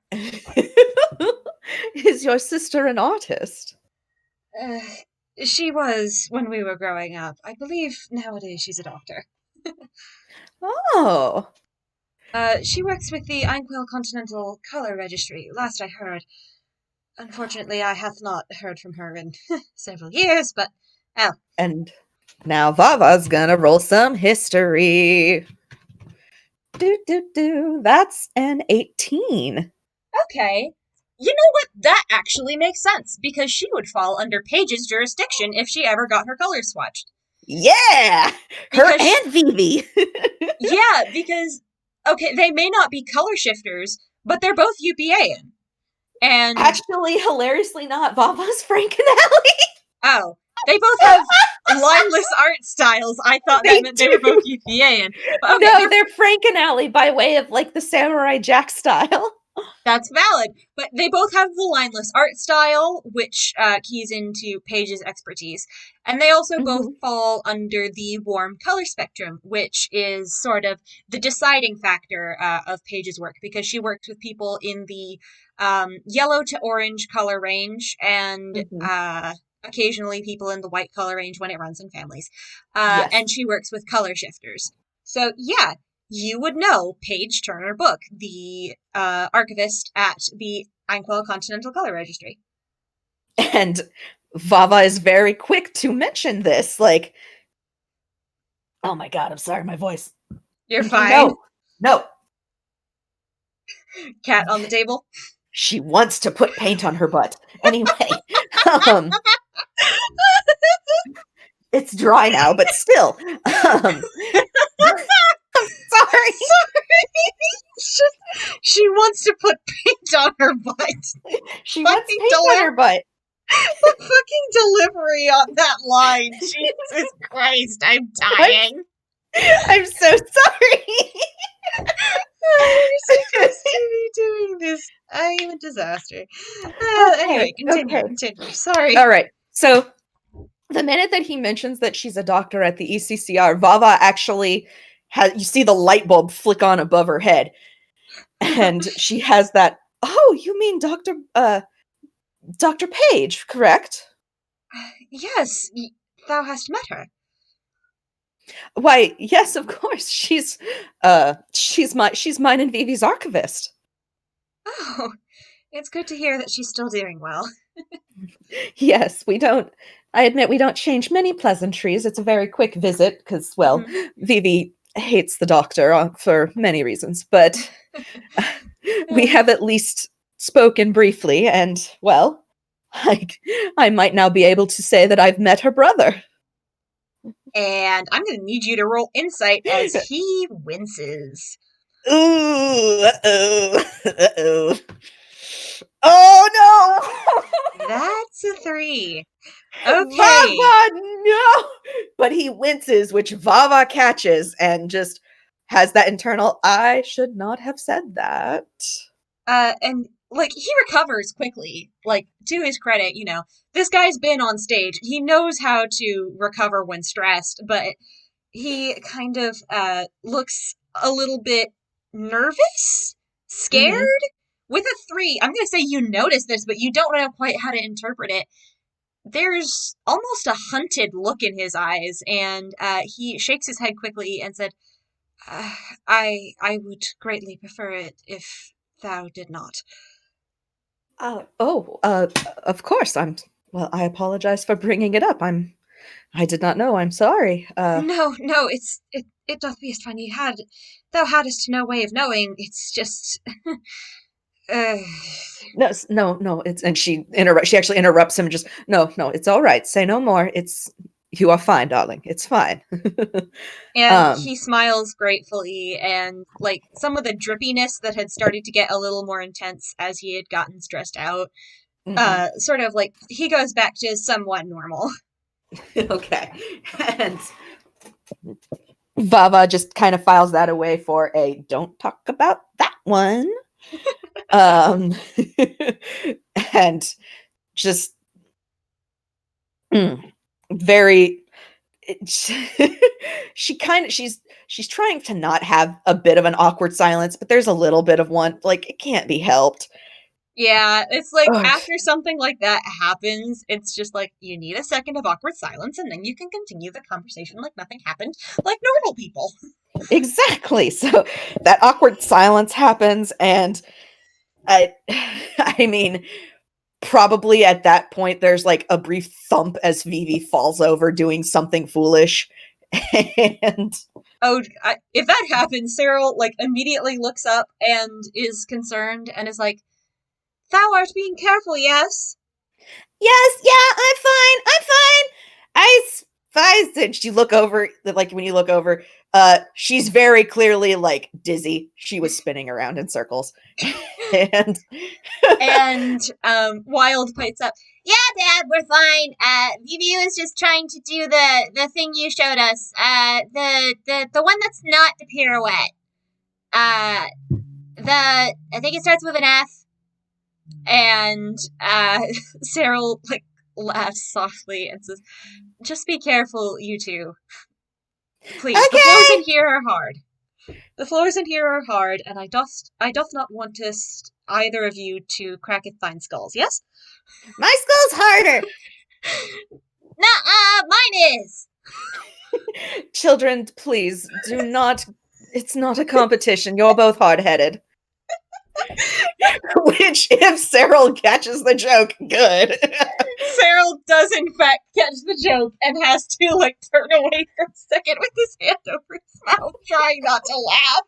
Is your sister an artist? Uh, she was when we were growing up. I believe nowadays she's a doctor. Oh. She works with the Inkwell Continental Color Registry, last I heard. Unfortunately, I hath not heard from her in several years, but, oh. And now Vava's gonna roll some history. That's an 18. Okay. You know what? That actually makes sense, because she would fall under Paige's jurisdiction if she ever got her colors swatched. Yeah! Her and Vivi. Yeah, because, okay, they may not be color shifters, but they're both UPAing. And actually, hilariously not. Vava's Frank and Allie. Oh, they both have lineless art styles. I thought that meant they were both UPAing. Okay, no, they're Frank and Allie by way of like the Samurai Jack style. That's valid, but they both have the lineless art style, which keys into Paige's expertise, and they also both fall under the warm color spectrum, which is sort of the deciding factor of Paige's work, because she works with people in the yellow to orange color range, and occasionally people in the white color range when it runs in families, Yes. and she works with color shifters. So yeah. You would know Paige Turner Book, the archivist at the Inkwell Continental Color Registry. And Vava is very quick to mention this, like, oh my god, I'm sorry, my voice. You're fine. No. Cat on the table. She wants to put paint on her butt. Anyway, it's dry now, but still. Sorry. It's just, she wants to put paint on her butt. She wants paint on her butt. The fucking delivery on that line. Jesus Christ, I'm dying. I'm so sorry. You're supposed to be doing this. I am a disaster. Anyway, continue. Sorry. All right. So the minute that he mentions that she's a doctor at the ECCR, Vava actually has, you see the light bulb flick on above her head. And she has that, oh, you mean Dr. Page, correct? Yes, thou hast met her. Why, yes, of course. She's mine and Vivi's archivist. Oh, it's good to hear that she's still doing well. Yes, I admit we don't change many pleasantries. It's a very quick visit because, well, Vivi hates the doctor for many reasons, but we have at least spoken briefly, and, well, I might now be able to say that I've met her brother. And I'm going to need you to roll insight as he winces. Ooh, uh-oh, uh-oh. Oh no! That's a 3. Okay. Vava, no! But he winces, which Vava catches and just has that internal, I should not have said that. And like he recovers quickly. Like to his credit, this guy's been on stage. He knows how to recover when stressed, but he kind of looks a little bit nervous, scared. With a 3, I'm going to say you notice this, but you don't know quite how to interpret it. There's almost a hunted look in his eyes, and he shakes his head quickly and said, I would greatly prefer it if thou did not. Of course. Well, I apologize for bringing it up. I did not know. I'm sorry. No, it doth be as fine. Thou hadst no way of knowing. It's just, No, she actually interrupts him and just, no, it's all right. Say no more. You are fine, darling. It's fine. and he smiles gratefully, and like some of the drippiness that had started to get a little more intense as he had gotten stressed out, sort of like he goes back to somewhat normal. Okay. And Vava just kind of files that away for a don't talk about that one. And just very she's trying to not have a bit of an awkward silence, but there's a little bit of one, like it can't be helped. Yeah, it's like Ugh. after something like that happens, it's just like you need a second of awkward silence and then you can continue the conversation like nothing happened, like normal people. Exactly. So that awkward silence happens, and I mean, probably at that point there's like a brief thump as Vivi falls over doing something foolish. And if that happens, Cyril like immediately looks up and is concerned and is like, "Thou art being careful, yes?" Yes, yeah, I'm fine. And you look over, like when you look over, she's very clearly like dizzy. She was spinning around in circles. And Wild pipes up, Yeah, Dad, we're fine. Vivi was just trying to do the thing you showed us. The one that's not the pirouette. I think it starts with an F. and Cyril like laughs softly and says, "Just be careful, you two. Please, Okay. The floors in here are hard. The floors in here are hard, and I doth not want either of you to crack at thine skulls, yes?" My skull's harder. Mine is. children, please do not. It's not a competition. You're both hard-headed. Which, if Cyril catches the joke, good. Cyril does in fact catch the joke and has to like turn away for a second with his hand over his mouth, trying not to laugh.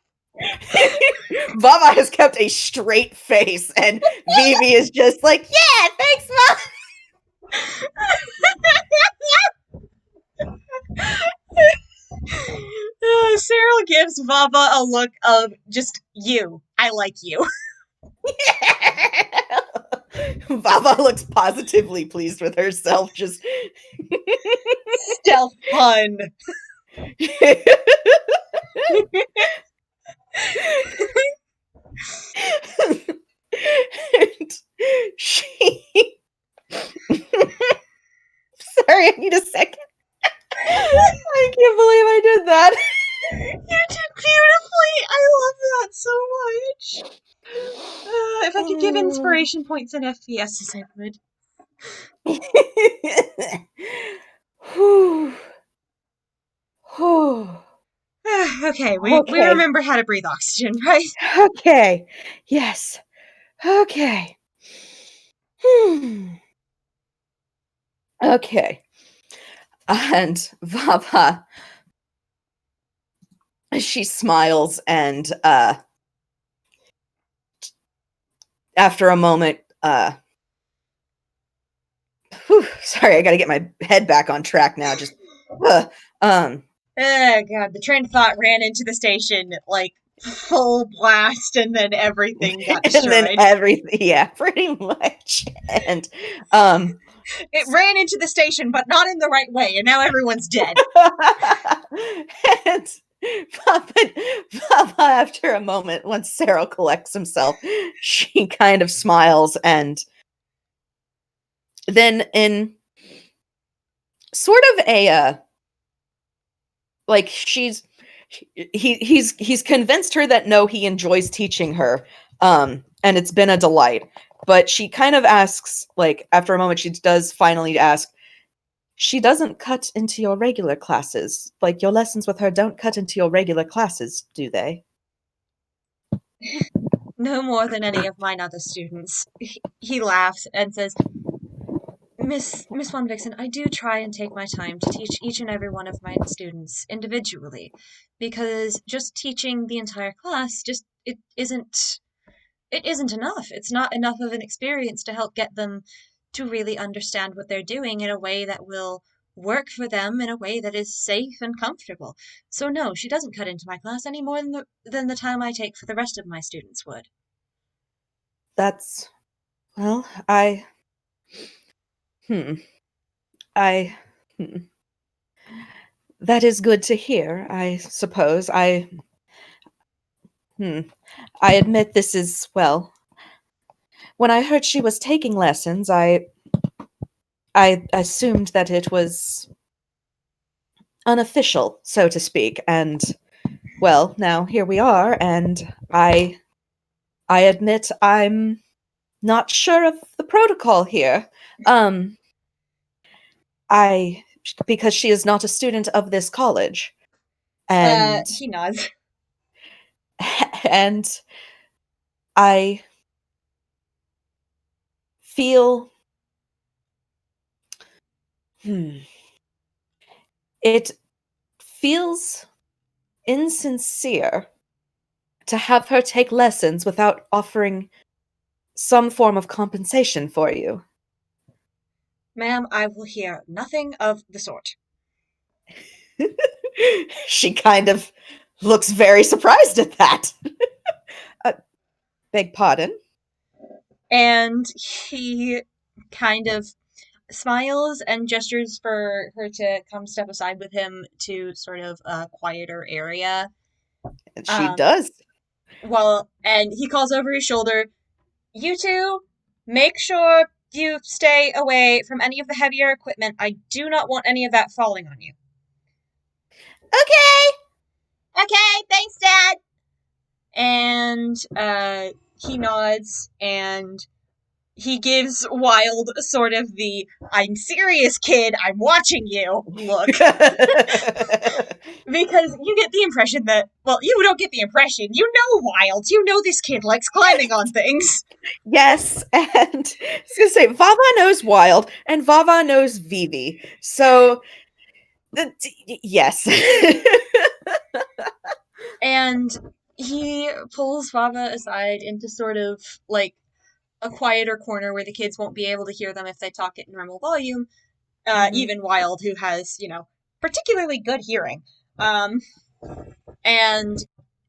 Vava has kept a straight face, and Vivi is just like, Yeah, thanks, Mom. Cyril gives Vava a look of just you. I like you. Vava looks positively pleased with herself, just Stealth pun. And she sorry, I need a second. I can't believe I did that. You did beautifully. I love that so much. If I could give inspiration points in FPS, I would. Whew. Whew. Okay, we Okay. remember how to breathe oxygen, right? Okay. Yes. Okay. Okay. And Vava, she smiles and after a moment, sorry, I gotta get my head back on track now. Just um Oh god, the train of thought ran into the station like full blast, and then everything got and then destroyed. everything, yeah, pretty much. And um It ran into the station, but not in the right way, and now everyone's dead. and but Papa, after a moment, once Cyril collects himself, she kind of smiles, and then in sort of a like he's convinced her that no, he enjoys teaching her, and it's been a delight. But she kind of asks, like after a moment, she does finally ask, she doesn't cut into your regular classes. Like, your lessons with her don't cut into your regular classes, do they? No more than any of mine other students. He laughs and says, Miss Von Vixen, I do try and take my time to teach each and every one of my students individually, because just teaching the entire class it isn't enough. It's not enough of an experience to help get them to really understand what they're doing in a way that will work for them in a way that is safe and comfortable. So no, she doesn't cut into my class any more than the time I take for the rest of my students would. That's well, I hmm. I hmm. That is good to hear, I suppose. Hmm. I admit this is well. When I heard she was taking lessons, I assumed that it was unofficial, so to speak, and well, now here we are, and I admit I'm not sure of the protocol here. Um I because she is not a student of this college. And He nods. and I feel hmm, it feels insincere to have her take lessons without offering some form of compensation for you. Ma'am, I will hear nothing of the sort. She kind of looks very surprised at that. uh, Beg pardon? And he kind of smiles and gestures for her to come step aside with him to sort of a quieter area. And she Um, does. and he calls over his shoulder, "You two, make sure you stay away from any of the heavier equipment. I do not want any of that falling on you." Okay. Okay, thanks, Dad. And he nods and he gives Wild sort of the "I'm serious, kid, I'm watching you" look. Because you get the impression that, well, you don't get the impression. You know Wild. You know this kid likes climbing on things. Yes, and I was gonna say Vava knows Wild and Vava knows Vivi. So yes. And he pulls Vava aside into sort of like a quieter corner where the kids won't be able to hear them if they talk at normal volume. Mhm. Even Wild, who has, particularly good hearing. Um, and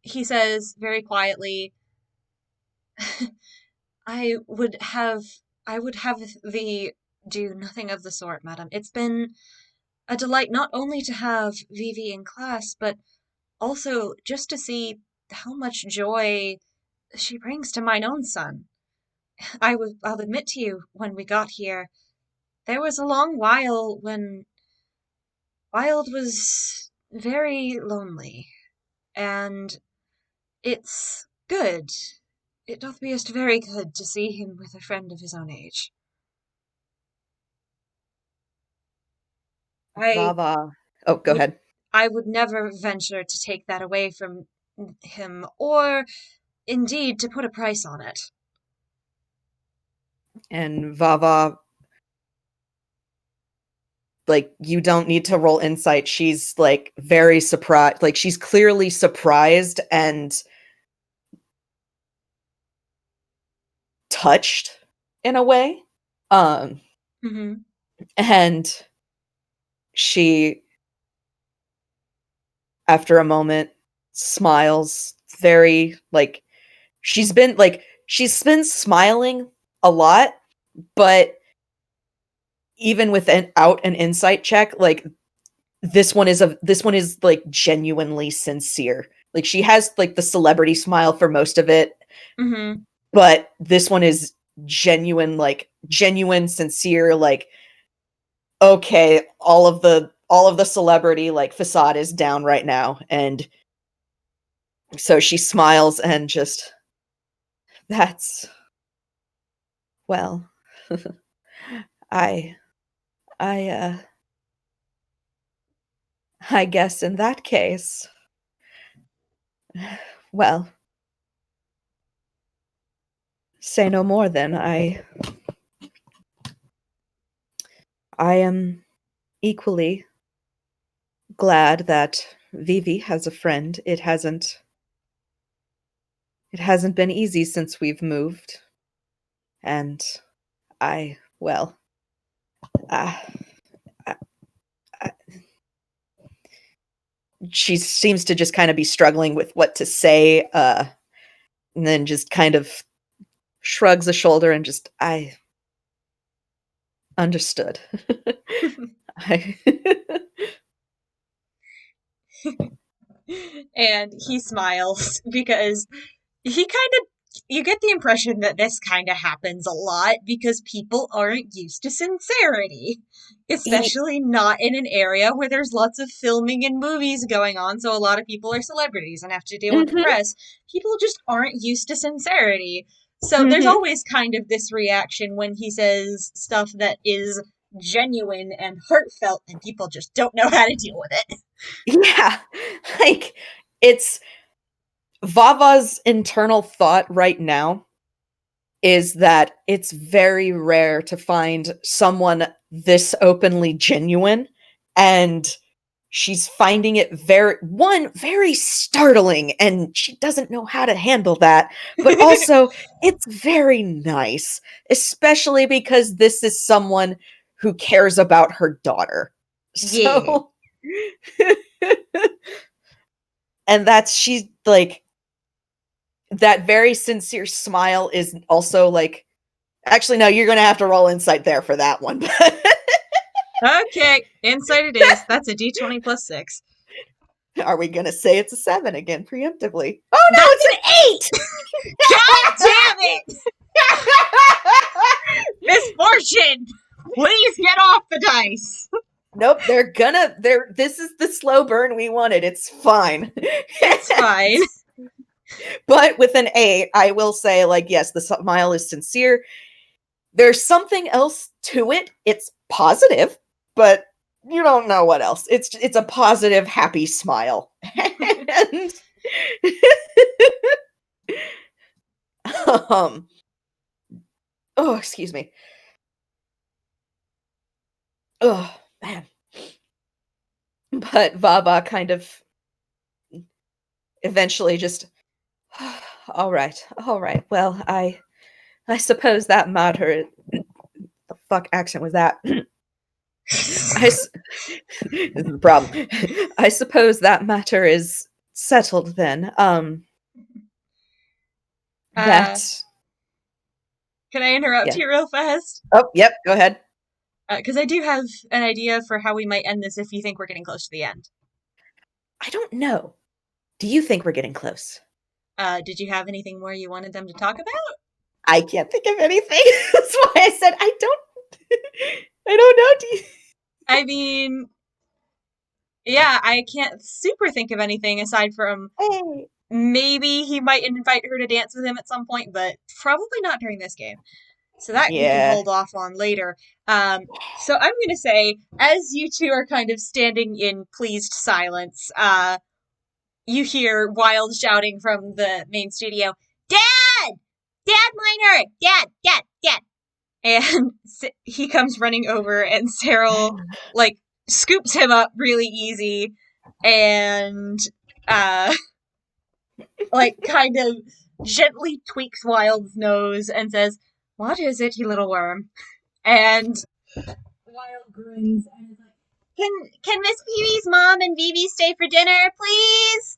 he says very quietly, I would have I would have thee do nothing of the sort, madam. It's been a delight not only to have Vivi in class, but also just to see how much joy she brings to mine own son. I'll admit to you, when we got here, there was a long while when Wild was very lonely, and it's good. It doth be us very good to see him with a friend of his own age. I Vava. Oh, go would ahead. I would never venture to take that away from him, or indeed to put a price on it. And Vava, like, you don't need to roll insight. She's like very surprised. Like, she's clearly surprised and touched in a way. Mm-hmm. And she, after a moment, smiles very like she's been smiling a lot, but even without an insight check, like this one is like genuinely sincere. Like she has like the celebrity smile for most of it, Mm-hmm. but this one is genuine, sincere, like okay, all of the celebrity like facade is down right now. And so she smiles and just that's well I I I guess in that case, well, say no more then. I am equally glad that Vivi has a friend. It hasn't been easy since we've moved. And I well, uh, I, I, she seems to just kind of be struggling with what to say, and then just kind of shrugs a shoulder and just I understood. I And he smiles because he kind of you get the impression that this kind of happens a lot because people aren't used to sincerity, he especially not in an area where there's lots of filming and movies going on, so a lot of people are celebrities and have to deal with the mhm, press. People just aren't used to sincerity. So there's mhm. always kind of this reaction when he says stuff that is genuine and heartfelt and people just don't know how to deal with it. Yeah. Like it's Vava's internal thought right now is that it's very rare to find someone this openly genuine, and she's finding it very startling, and she doesn't know how to handle that, but also it's very nice, especially because this is someone who cares about her daughter. Yeah. So and that's she's like that very sincere smile is also like actually no, you're gonna have to roll insight there for that one. Okay, insight it is. That's a d20 plus 6. Are we gonna say it's a 7 again preemptively? Oh no, That's an it's 8! God damn it! Misfortune! Please get off the dice! nope, this is the slow burn we wanted. It's fine. It's fine. But with an 8, I will say, like, yes, the smile is sincere. There's something else to it. It's positive, but you don't know what else. It's a positive, happy smile. And um oh, excuse me. Oh man. But Vava kind of eventually just all right. All right. Well, I suppose that matter the fuck accent was that? I s- this is the problem. I suppose that matter is settled then. uh, That can I interrupt yeah. you real fast? Oh, yep, go ahead. Because I do have an idea for how we might end this if you think we're getting close to the end. I don't know. Do you think we're getting close? Did you have anything more you wanted them to talk about? I can't think of anything. That's why I said I don't I don't know. I mean, Yeah, I can't super think of anything aside from Hey. maybe he might invite her to dance with him at some point, but probably not during this game. So that we can Yeah. hold off on later. So I'm gonna say, as you two are kind of standing in pleased silence, you hear Wild shouting from the main studio, "Dad! Dad Miner! Dad! Dad! Dad!" And he comes running over, and Cyril, like, scoops him up really easy, and, uh, like, kind of gently tweaks Wild's nose and says, "What is it, you little worm?" And Wild grins and is like, "Can Miss Vivi's mom and Vivi stay for dinner, please?"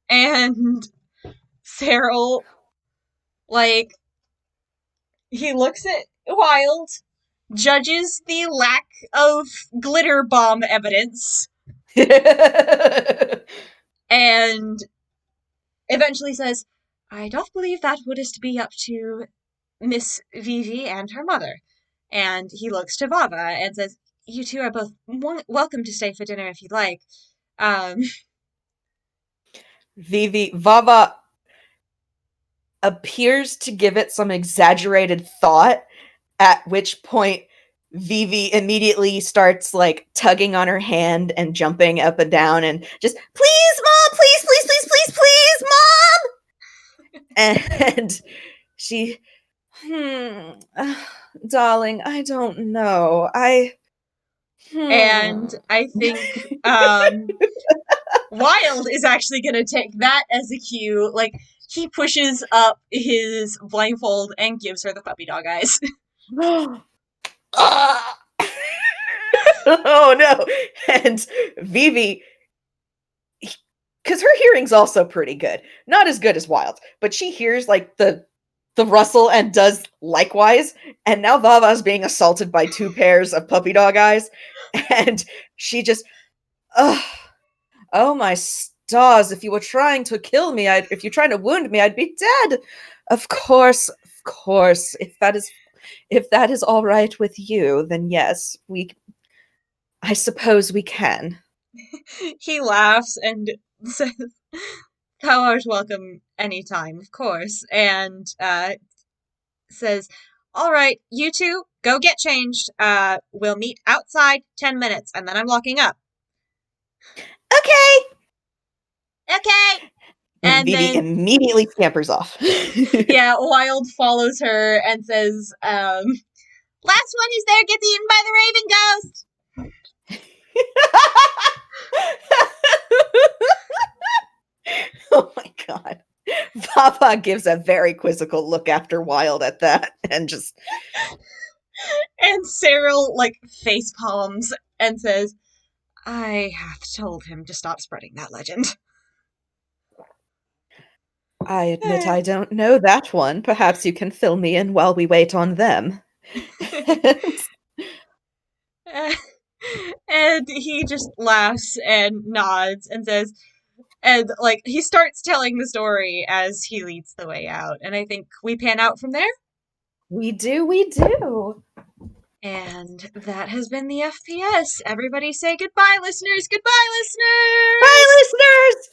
And Cyril, like, he looks at Wild, judges the lack of glitter bomb evidence, and eventually says, "I doth believe that wouldst be up to Miss Vivi and her mother." And he looks to Vava and says, "You two are both welcome to stay for dinner if you'd like." Um, Vava appears to give it some exaggerated thought, at which point Vivi immediately starts like tugging on her hand and jumping up and down and just, "Please, mom, please, please, please, please, please, mom." And she, darling, I don't know. and I think Wild is actually going to take that as a cue. Like, he pushes up his blindfold and gives her the puppy dog eyes. Oh no. And Vivi, because her hearing's also pretty good. Not as good as Wild, but she hears like the rustle and does likewise. And now Vava's being assaulted by two pairs of puppy dog eyes. And she just, oh, oh my stars, if you were trying to kill me, if you're trying to wound me, I'd be dead. Of course, of course. If that is all right with you, then yes, I suppose we can. He laughs and says, "Thou art welcome anytime, of course." And says, "All right, you two, go get changed. We'll meet outside 10 minutes, and then I'm locking up." Okay. Okay. And And Vivi then, immediately scampers off. yeah, Wild follows her and says, Last one who's there gets eaten by the Raven Ghost. Oh my god. Vava gives a very quizzical look after Wild at that and just, and Cyril, like, face palms and says, "I have told him to stop spreading that legend." I admit I don't know that one. Perhaps you can fill me in while we wait on them. And he just laughs and nods and says, and like he starts telling the story as he leads the way out. And I think we pan out from there. We do, we do. And that has been the FPS. Everybody say goodbye, listeners. Goodbye, Bye, listeners. listeners!